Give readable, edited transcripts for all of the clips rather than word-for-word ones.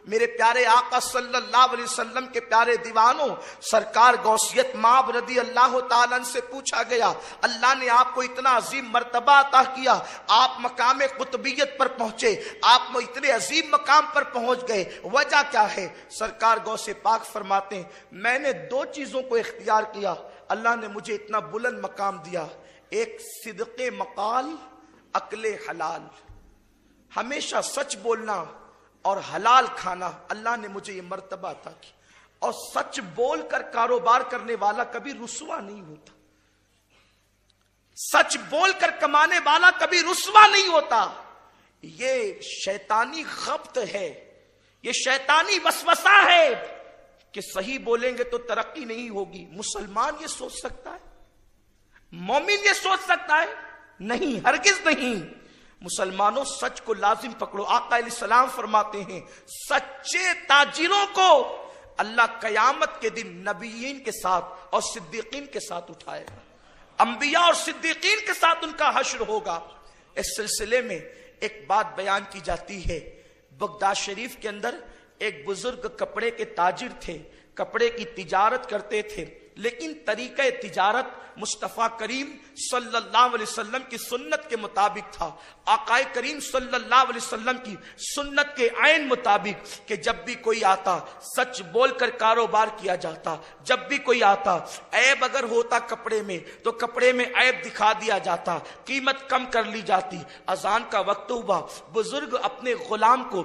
میرے پیارے آقا صلی اللہ علیہ وسلم کے پیارے دیوانوں، سرکار غوثیت مآب رضی اللہ تعالیٰ عنہ سے پوچھا گیا، اللہ نے آپ کو اتنا عظیم مرتبہ عطا کیا، آپ مقام قطبیت پر پہنچے، آپ اتنے عظیم مقام پر پہنچ گئے، وجہ کیا ہے؟ سرکار غوث پاک فرماتے ہیں میں نے دو چیزوں کو اختیار کیا، اللہ نے مجھے اتنا بلند مقام دیا، ایک صدق مقال، عقل حلال، ہمیشہ سچ بولنا اور حلال کھانا، اللہ نے مجھے یہ مرتبہ عطا کی، اور سچ بول کر کاروبار کرنے والا کبھی رسوا نہیں ہوتا، سچ بول کر کمانے والا کبھی رسوا نہیں ہوتا۔ یہ شیطانی خبط ہے، یہ شیطانی وسوسہ ہے کہ صحیح بولیں گے تو ترقی نہیں ہوگی۔ مسلمان یہ سوچ سکتا ہے؟ مومن یہ سوچ سکتا ہے؟ نہیں، ہرگز نہیں۔ مسلمانوں سچ کو لازم پکڑو۔ آقا علیہ السلام فرماتے ہیں سچے تاجروں کو اللہ قیامت کے دن نبیین کے ساتھ اور صدیقین کے ساتھ اٹھائے گا، انبیاء اور صدیقین کے ساتھ ان کا حشر ہوگا۔ اس سلسلے میں ایک بات بیان کی جاتی ہے، بغداد شریف کے اندر ایک بزرگ کپڑے کے تاجر تھے، کپڑے کی تجارت کرتے تھے، لیکن طریقہ تجارت مصطفیٰ کریم صلی اللہ علیہ وسلم کی سنت کے مطابق تھا، آقا کریم صلی اللہ علیہ وسلم کی سنت کے عین مطابق، کہ جب بھی کوئی آتا سچ بول کر کاروبار کیا جاتا، جب بھی کوئی آتا عیب اگر ہوتا کپڑے میں تو کپڑے میں عیب دکھا دیا جاتا، قیمت کم کر لی جاتی۔ اذان کا وقت ہوا، بزرگ اپنے غلام کو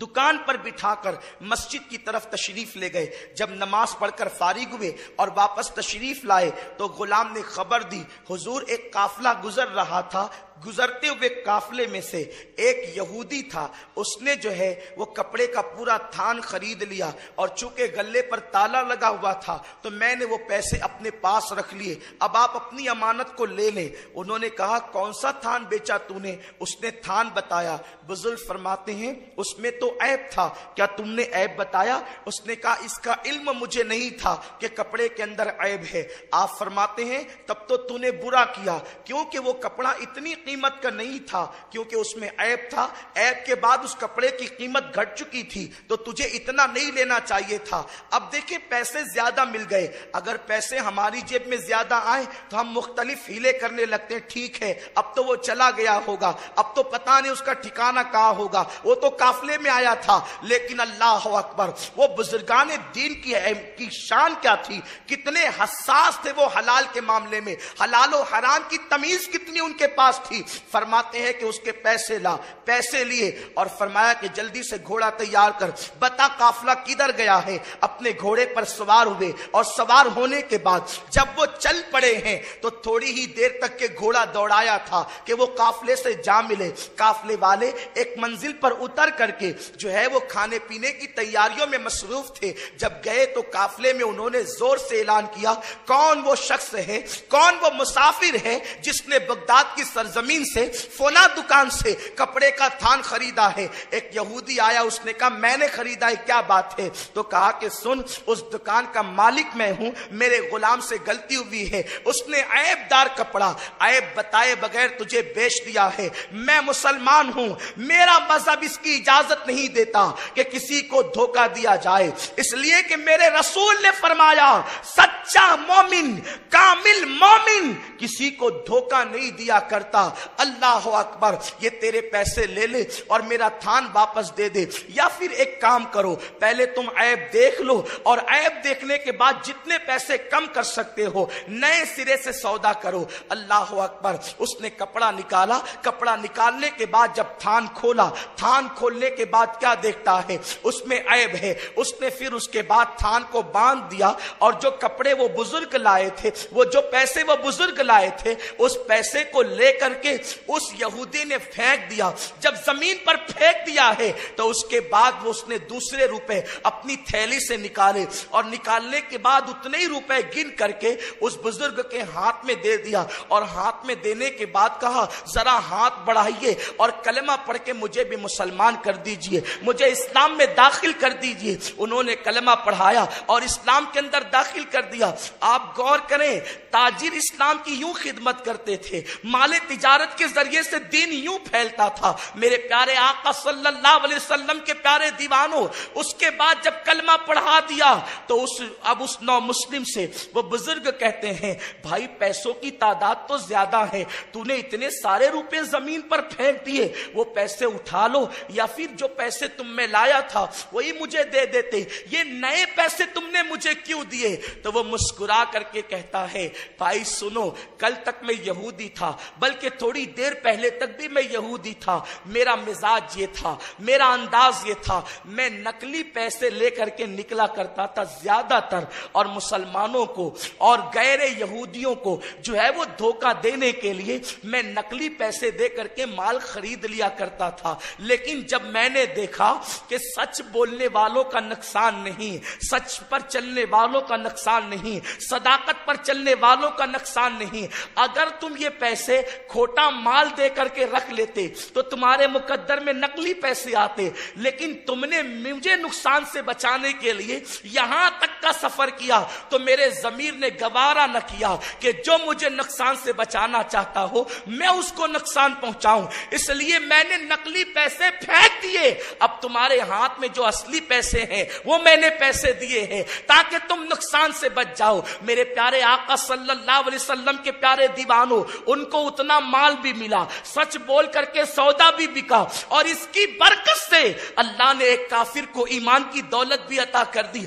دکان پر بٹھا کر مسجد کی طرف تشریف لے گئے۔ جب نماز پڑھ کر فارغ ہوئے اور واپس تشریف لائے تو غلام نے خبر دی حضور ایک قافلہ گزر رہا تھا، گزرتے ہوئے قافلے میں سے ایک یہودی تھا، اس نے جو ہے وہ کپڑے کا پورا تھان خرید لیا، اور چونکہ گلے پر تالا لگا ہوا تھا تو میں نے وہ پیسے اپنے پاس رکھ لیے، اب آپ اپنی امانت کو لے لیں۔ انہوں نے کہا کون سا تھان بیچا تو نے؟ اس نے تھان بتایا۔ بزرگ فرماتے ہیں اس میں تو عیب تھا، کیا تم نے عیب بتایا؟ اس نے کہا اس کا علم مجھے نہیں تھا کہ کپڑے کے اندر عیب ہے۔ آپ فرماتے ہیں تب تو نے برا کیا، کیونکہ وہ کپڑا اتنی قیمت کا نہیں تھا، کیونکہ اس میں عیب تھا، عیب کے بعد اس کپڑے کی قیمت گھٹ چکی تھی تو تجھے اتنا نہیں لینا چاہیے تھا۔ اب دیکھیں پیسے زیادہ مل گئے، اگر پیسے ہماری جیب میں زیادہ آئیں تو ہم مختلف ہیلے کرنے لگتے ہیں، ٹھیک ہے اب تو وہ چلا گیا ہوگا، اب تو پتہ نہیں اس کا ٹھکانہ کہاں ہوگا، وہ تو قافلے میں آیا تھا۔ لیکن اللہ اکبر، وہ بزرگان دین کی شان کیا تھی، کتنے حساس تھے وہ حلال کے معاملے میں، حلال و حرام کی تمیز کتنی ان کے پاس تھی۔ فرماتے ہیں کہ اس کے پیسے لا، پیسے لیے اور فرمایا کہ جلدی سے گھوڑا تیار کر، بتا قافلہ کدھر گیا ہے۔ اپنے گھوڑے پر سوار ہوئے اور سوار ہونے کے بعد جب وہ چل پڑے ہیں تو تھوڑی ہی دیر تک کے گھوڑا دوڑایا تھا کہ وہ قافلے سے جا ملے۔ قافلے والے ایک منزل پر اتر کر کے جو ہے وہ کھانے پینے کی تیاریوں میں مصروف تھے۔ جب گئے تو قافلے میں انہوں نے زور سے اعلان کیا کون وہ شخص ہے، کون وہ مسافر ہے جس نے بغداد کی سرزمین سے فلاں دکان سے کپڑے کا تھان خریدا ہے۔ ایک یہودی آیا، اس نے کہا میں نے خریدا ہے، کیا بات ہے؟ تو کہا کہ سن، اس دکان کا مالک میں ہوں، میرے غلام سے غلطی ہوئی ہے، اس نے عیب دار کپڑا عیب بتائے بغیر تجھے بیچ دیا ہے۔ میں مسلمان ہوں، میرا مذہب اس کی اجازت نہیں دیتا کہ کسی کو دھوکہ دیا جائے، اس لیے کہ میرے رسول نے فرمایا سچا مومن، کامل مومن کسی کو دھوکہ نہیں دیا کرتا۔ اللہ اکبر، یہ تیرے پیسے لے لے اور میرا تھان واپس دے دے، یا پھر ایک کام کرو، پہلے تم عیب دیکھ لو اور عیب دیکھنے کے بعد جتنے پیسے کم کر سکتے ہو نئے سرے سے سودا کرو۔ اللہ اکبر، اس نے کپڑا نکالا، کپڑا نکالنے کے بعد جب تھان کھولا، تھان کھولنے کے بعد کیا دیکھتا ہے؟ اس میں عیب ہے۔ اس نے پھر اس کے بعد تھان کو باندھ دیا اور جو کپڑے وہ بزرگ لائے تھے، وہ جو پیسے وہ بزرگ لائے تھے، اس پیسے کو لے کر کے اس یہودی نے پھینک دیا۔ جب زمین پر پھینک دیا ہے تو اس کے بعد وہ اس نے دوسرے روپے اپنی تھیلی سے نکالے اور نکالنے کے بعد اتنے ہی روپے گن کر کے اس بزرگ کے ہاتھ میں دے دیا، اور ہاتھ میں دینے کے بعد کہا ذرا ہاتھ بڑھائیے اور کلمہ پڑھ کے مجھے بھی مسلمان کر دیجئے، مجھے اسلام میں داخل کر دیجئے۔ انہوں نے کلمہ پڑھایا اور اسلام کے اندر داخل کر دیا۔ آپ غور کریں، تاجر اسلام کی یوں خدمت کرتے تھے، مال تجارت تجارت کے ذریعے سے دین یوں پھیلتا تھا۔ میرے پیارے آقا صلی اللہ علیہ وسلم کے پیارے دیوانوں، اس کے بعد جب کلمہ پڑھا دیا تو اب اس نو مسلم سے وہ بزرگ کہتے ہیں بھائی پیسوں کی تعداد تو زیادہ ہے، تو نے اتنے سارے روپے زمین پر پھینک دیے، وہ پیسے اٹھا لو یا پھر جو پیسے تم میں لایا تھا وہی مجھے دے دیتے، یہ نئے پیسے تم نے مجھے کیوں دیے؟ تو وہ مسکرا کر کے کہتا ہے بھائی سنو، کل تک میں یہودی تھا، بلکہ تھوڑی دیر پہلے تک بھی میں یہودی تھا، میرا مزاج یہ تھا، میرا انداز یہ تھا، میں نقلی پیسے لے کر کے نکلا کرتا تھا زیادہ تر، اور مسلمانوں کو اور غیر یہودیوں کو جو ہے وہ دھوکہ دینے کے لیے میں نقلی پیسے دے کر کے مال خرید لیا کرتا تھا، لیکن جب میں نے دیکھا کہ سچ بولنے والوں کا نقصان نہیں، سچ پر چلنے والوں کا نقصان نہیں، صداقت پر چلنے والوں کا نقصان نہیں، اگر تم یہ پیسے کھوٹا مال دے کر کے رکھ لیتے تو تمہارے مقدر میں نقلی پیسے آتے، لیکن تم نے مجھے نقصان سے بچانے کے لیے یہاں تک کا سفر کیا تو میرے ضمیر نے گوارا نہ کیا کہ جو مجھے نقصان سے بچانا چاہتا ہو میں اس کو نقصان پہنچاؤں، اس لیے میں نے نقلی پیسے پھینک دیے، اب تمہارے ہاتھ میں جو اصلی پیسے ہیں وہ میں نے پیسے دیے ہیں تاکہ تم نقصان سے بچ جاؤ۔ میرے پیارے آقا صلی اللہ علیہ وسلم کے پیارے دیوانوں، ان کو اتنا مال بھی ملا، سچ بول کر کے سودا بھی بکا، اور اس کی برکت سے اللہ نے ایک کافر کو ایمان کی دولت بھی عطا کر دی۔